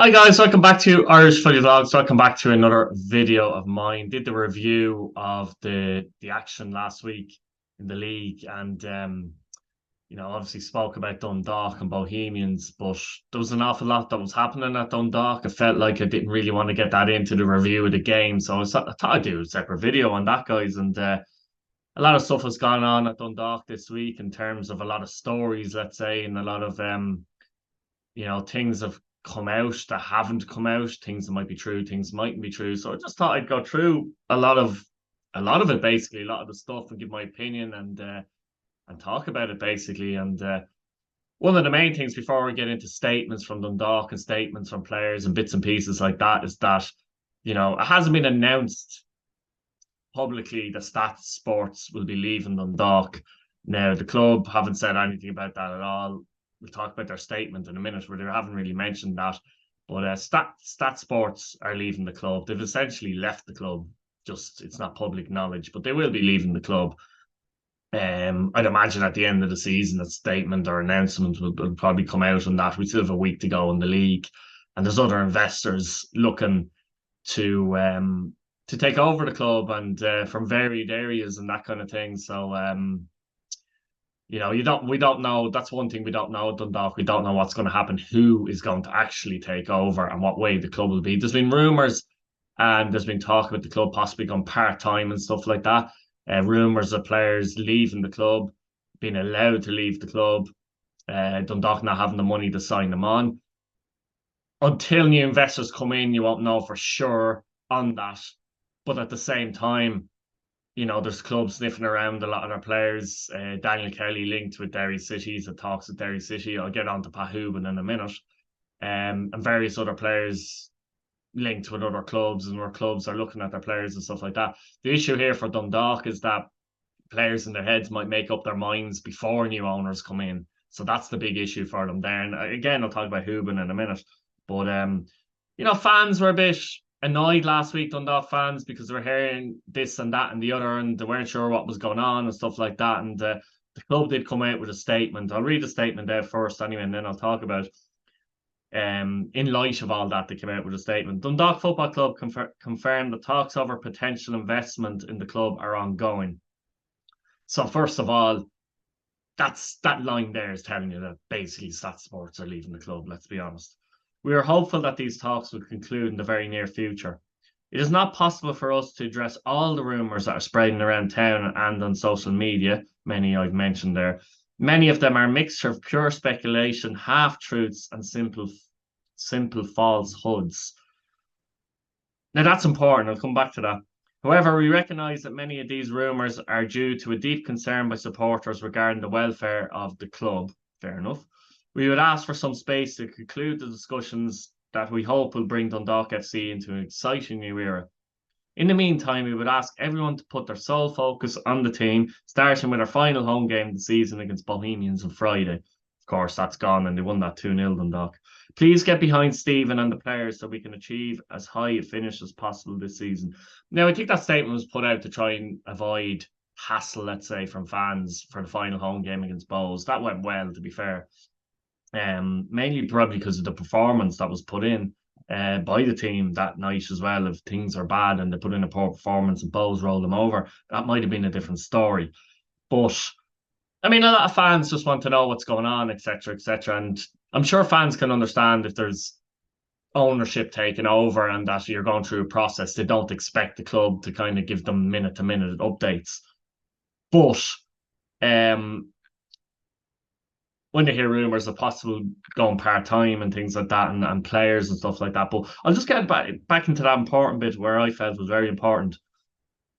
Hi guys, welcome back to Irish Footy Vlogs. Welcome back to another video of mine. Did the review of the action last week in the league, and obviously spoke about Dundalk and Bohemians, but there was an awful lot that was happening at Dundalk. I felt like I didn't really want to get that into the review of the game, so I thought I'd do a separate video on that, guys. And a lot of stuff has gone on at Dundalk this week in terms of a lot of stories, let's say, and a lot of things have come out that haven't come out, things that might be true, things mightn't be true. So I just thought I'd go through a lot of it, basically, a lot of the stuff, and give my opinion and talk about it, basically. And one of the main things before we get into statements from Dundalk and statements from players and bits and pieces like that is that it hasn't been announced publicly that Stats Sports will be leaving Dundalk. Now the club haven't said anything about that at all. We'll talk about their statement in a minute, where they haven't really mentioned that. But Stat Sports are leaving the club. They've essentially left the club. Just it's not public knowledge, but they will be leaving the club. I'd imagine at the end of the season, a statement or announcement will probably come out on that. We still have a week to go in the league, and there's other investors looking to take over the club, and from varied areas and that kind of thing. So we don't know. That's one thing we don't know at Dundalk. We don't know what's going to happen, who is going to actually take over, and what way the club will be. There's been rumours, and there's been talk about the club possibly going part-time and stuff like that. Rumours of players leaving the club, being allowed to leave the club, Dundalk not having the money to sign them on. Until new investors come in, you won't know for sure on that. But at the same time, there's clubs sniffing around a lot of their players. Daniel Kelly linked with Derry City. He's at talks with Derry City. I'll get on to Pat Hoban in a minute. And various other players linked with other clubs, and where clubs are looking at their players and stuff like that. The issue here for Dundalk is that players in their heads might make up their minds before new owners come in. So that's the big issue for them there. And again, I'll talk about Hoban in a minute. But fans were a bit annoyed last week, Dundalk fans, because they were hearing this and that and the other, and they weren't sure what was going on and stuff like that. And the club did come out with a statement. I'll read the statement out first anyway, and then I'll talk about it. In light of all that, they came out with a statement. Dundalk Football Club confirmed the talks over potential investment in the club are ongoing. So first of all, that line there is telling you that basically Stat Sports are leaving the club, let's be honest. We are hopeful that these talks will conclude in the very near future. It is not possible for us to address all the rumours that are spreading around town and on social media, many I've mentioned there. Many of them are a mixture of pure speculation, half-truths, and simple falsehoods. Now that's important. I'll come back to that. However, we recognise that many of these rumours are due to a deep concern by supporters regarding the welfare of the club. Fair enough. We would ask for some space to conclude the discussions that we hope will bring Dundalk FC into an exciting new era. In the meantime, we would ask everyone to put their sole focus on the team, starting with our final home game of the season against Bohemians on Friday. Of course, that's gone, and they won that 2-0, Dundalk. Please get behind Stephen and the players so we can achieve as high a finish as possible this season. Now, I think that statement was put out to try and avoid hassle, let's say, from fans for the final home game against Bows. That went well, to be fair. Mainly probably because of the performance that was put in by the team that night as well. If things are bad and they put in a poor performance and Bows roll them over, that might have been a different story. But I mean, a lot of fans just want to know what's going on, etc., etc. And I'm sure fans can understand if there's ownership taking over and that you're going through a process. They don't expect the club to kind of give them minute-to-minute updates. But when they hear rumours of possible going part-time and things like that, and players and stuff like that. But I'll just get back into that important bit where I felt was very important.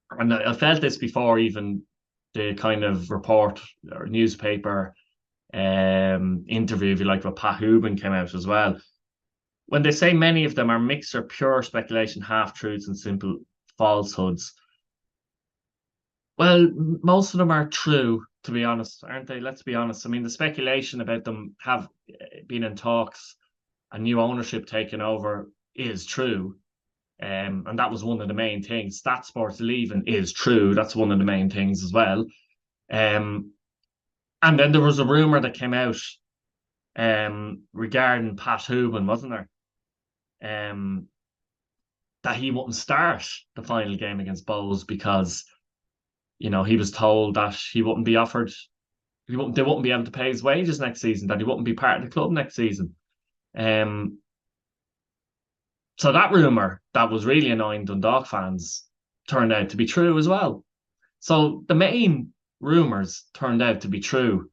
And I felt this before even the kind of report or newspaper interview, if you like, with Pat Hoban came out as well. When they say many of them are mixed or pure speculation, half-truths and simple falsehoods, well, most of them are true, to be honest, aren't they? Let's be honest. I mean, the speculation about them have been in talks and new ownership taking over is true. And that was one of the main things. Stat Sports leaving is true. That's one of the main things as well. And then there was a rumour that came out regarding Pat Hoban, wasn't there? that he wouldn't start the final game against Bows because, you know, he was told that he wouldn't be offered, they wouldn't be able to pay his wages next season, that he wouldn't be part of the club next season. So that rumour that was really annoying Dundalk fans turned out to be true as well. So the main rumours turned out to be true.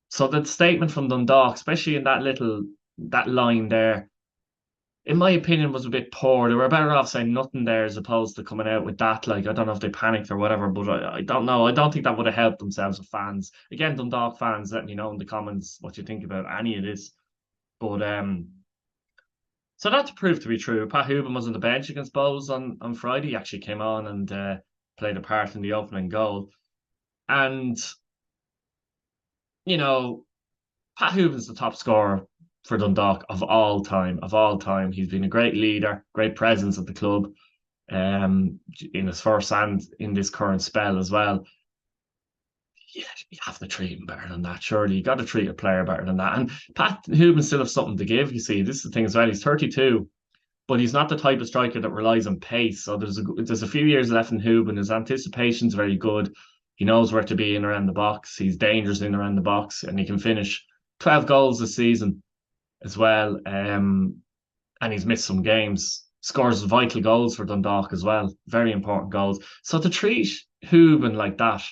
So the statement from Dundalk, especially in that line there, in my opinion, was a bit poor. They were better off saying nothing there as opposed to coming out with that. Like, I don't know if they panicked or whatever, but I don't know. I don't think that would have helped themselves with fans. Again, Dundalk fans, let me know in the comments what you think about any of this. But so that proved to be true. Pat Hoban was on the bench against Bows on Friday. He actually came on and played a part in the opening goal. And, you know, Pat Hoban's the top scorer for Dundalk of all time. Of all time, he's been a great leader, great presence at the club, in his first and in this current spell as well. Yeah, you have to treat him better than that. Surely you got to treat a player better than that. And Pat Hoban still has something to give. You see, this is the thing as well. He's 32, but he's not the type of striker that relies on pace. So there's a few years left in Hoban. His anticipation's very good. He knows where to be in around the box. He's dangerous in around the box, and he can finish 12 goals this season as well. And he's missed some games. Scores vital goals for Dundalk as well. Very important goals. So to treat Hoban like that,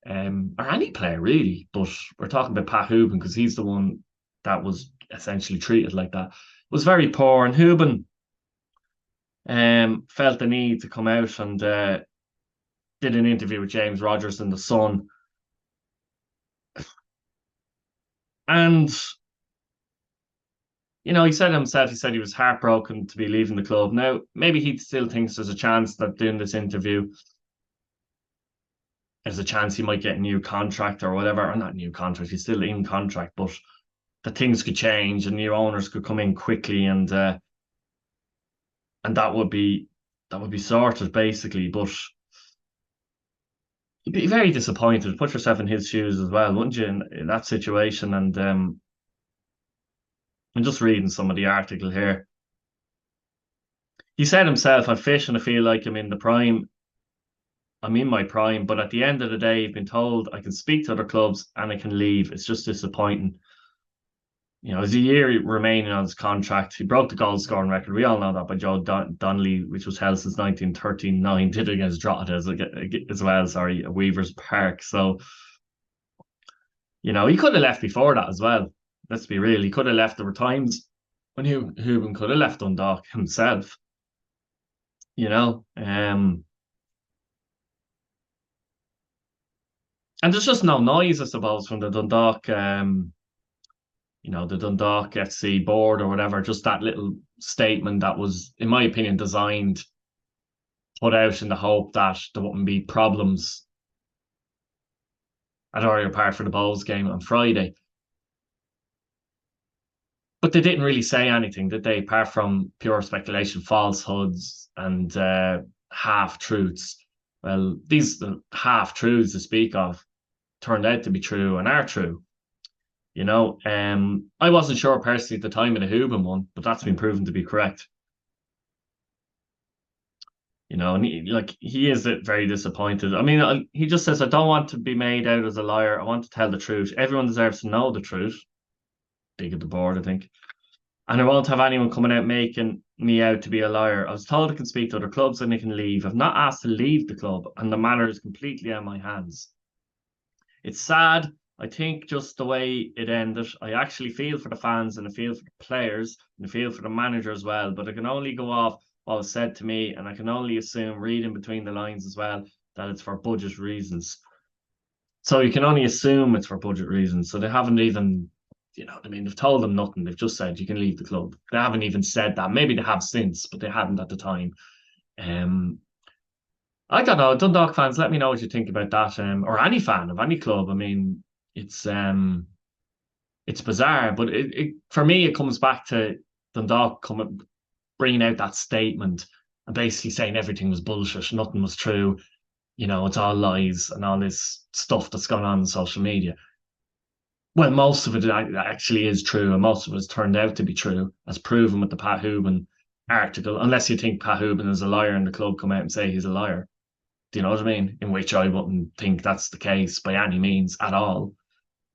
or any player really, but we're talking about Pat Hoban because he's the one that was essentially treated like that, was very poor. And Hoban felt the need to come out and did an interview with James Rogers in The Sun. And, you know, he said himself, he said he was heartbroken to be leaving the club. Now, maybe he still thinks there's a chance that doing this interview, there's a chance he might get a new contract or whatever, or not new contract, he's still in contract, but that things could change and new owners could come in quickly and that would be sorted basically. But you'd be very disappointed. Put yourself in his shoes as well, wouldn't you, in that situation? And I'm just reading some of the article here. He said himself, "I fish and I feel like I'm in my prime, but at the end of the day, I've been told I can speak to other clubs and I can leave. It's just disappointing." You know, there's a year remaining on his contract. He broke the goal scoring record. We all know that by Joe Donnelly, which was held since 1939. Did it against Drogheda as well, at Weavers Park. So, you know, he could have left before that as well. Let's be real. He could have left. There were times when Hoban could have left Dundalk himself. You know, and there's just no noise, I suppose, from the Dundalk, the Dundalk FC board or whatever. Just that little statement that was, in my opinion, designed, put out in the hope that there wouldn't be problems at Oriel Park for the Bows game on Friday. But they didn't really say anything, did they? Apart from pure speculation, falsehoods, and half-truths. Well, these half-truths to speak of turned out to be true and are true. You know, I wasn't sure personally at the time of the Hoban one, but that's been proven to be correct. You know, and he is very disappointed. I mean, he just says, "I don't want to be made out as a liar. I want to tell the truth. Everyone deserves to know the truth." Big at the board, I think. "And I won't have anyone coming out making me out to be a liar. I was told I can speak to other clubs and I can leave. I've not asked to leave the club, and the matter is completely in my hands. It's sad. I think just the way it ended. I actually feel for the fans and I feel for the players and I feel for the manager as well. But I can only go off what was said to me, and I can only assume, reading between the lines as well, that it's for budget reasons." So you can only assume it's for budget reasons. So they haven't even, you know what I mean, they've told them nothing. They've just said you can leave the club. They haven't even said that. Maybe they have since, but they hadn't at the time. I don't know. Dundalk fans, let me know what you think about that. Or any fan of any club. I mean, it's bizarre, but for me it comes back to Dundalk bringing out that statement and basically saying everything was bullshit, nothing was true. You know, it's all lies and all this stuff that's gone on social media. Well, most of it actually is true, and most of it has turned out to be true, as proven with the Pat Hoban article. Unless you think Pat Hoban is a liar and the club come out and say he's a liar. Do you know what I mean? In which I wouldn't think that's the case by any means at all.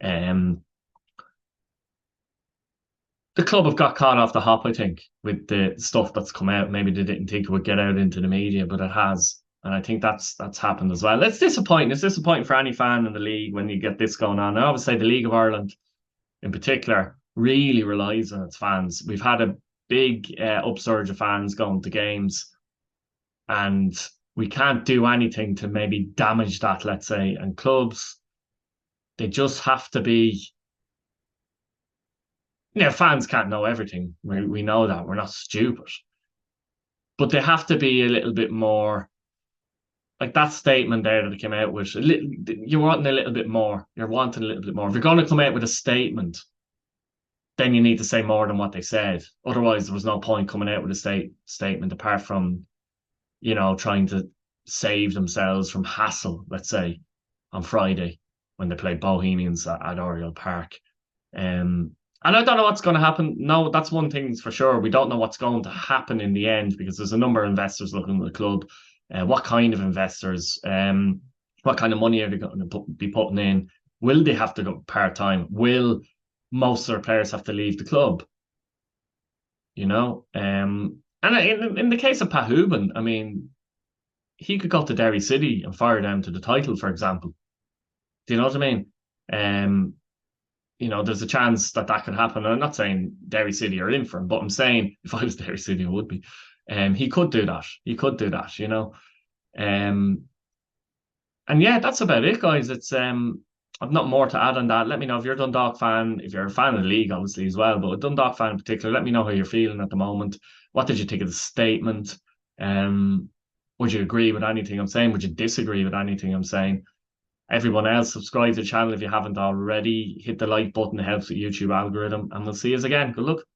Um, the club have got caught off the hop, I think, with the stuff that's come out. Maybe they didn't think it would get out into the media, but it has. And I think that's happened as well. It's disappointing. It's disappointing for any fan in the league when you get this going on. I always say the League of Ireland in particular really relies on its fans. We've had a big upsurge of fans going to games, and we can't do anything to maybe damage that, let's say. And clubs, they just have to be. Fans can't know everything. We know that. We're not stupid. But they have to be a little bit more like that statement there that came out with. You're wanting a little bit more. You're wanting a little bit more. If you're going to come out with a statement, then you need to say more than what they said. Otherwise, there was no point coming out with a statement apart from, trying to save themselves from hassle, let's say, on Friday when they played Bohemians at Oriel Park. And I don't know what's going to happen. No, that's one thing's for sure. We don't know what's going to happen in the end because there's a number of investors looking at the club. What kind of investors? What kind of money are they going to be putting in? Will they have to go part-time? Will most of their players have to leave the club? And in the case of Pat Hoban, I mean, he could go to Derry City and fire them to the title, for example. Do you know what I mean? There's a chance that could happen. And I'm not saying Derry City are in for him, but I'm saying if I was Derry City, I would be. He could do that. He could do that, And yeah, that's about it, guys. I've not more to add on that. Let me know if you're a Dundalk fan, if you're a fan of the league, obviously, as well, but a Dundalk fan in particular, let me know how you're feeling at the moment. What did you think of the statement? Would you agree with anything I'm saying? Would you disagree with anything I'm saying? Everyone else, subscribe to the channel if you haven't already. Hit the like button, it helps with YouTube algorithm, and we'll see you again. Good luck.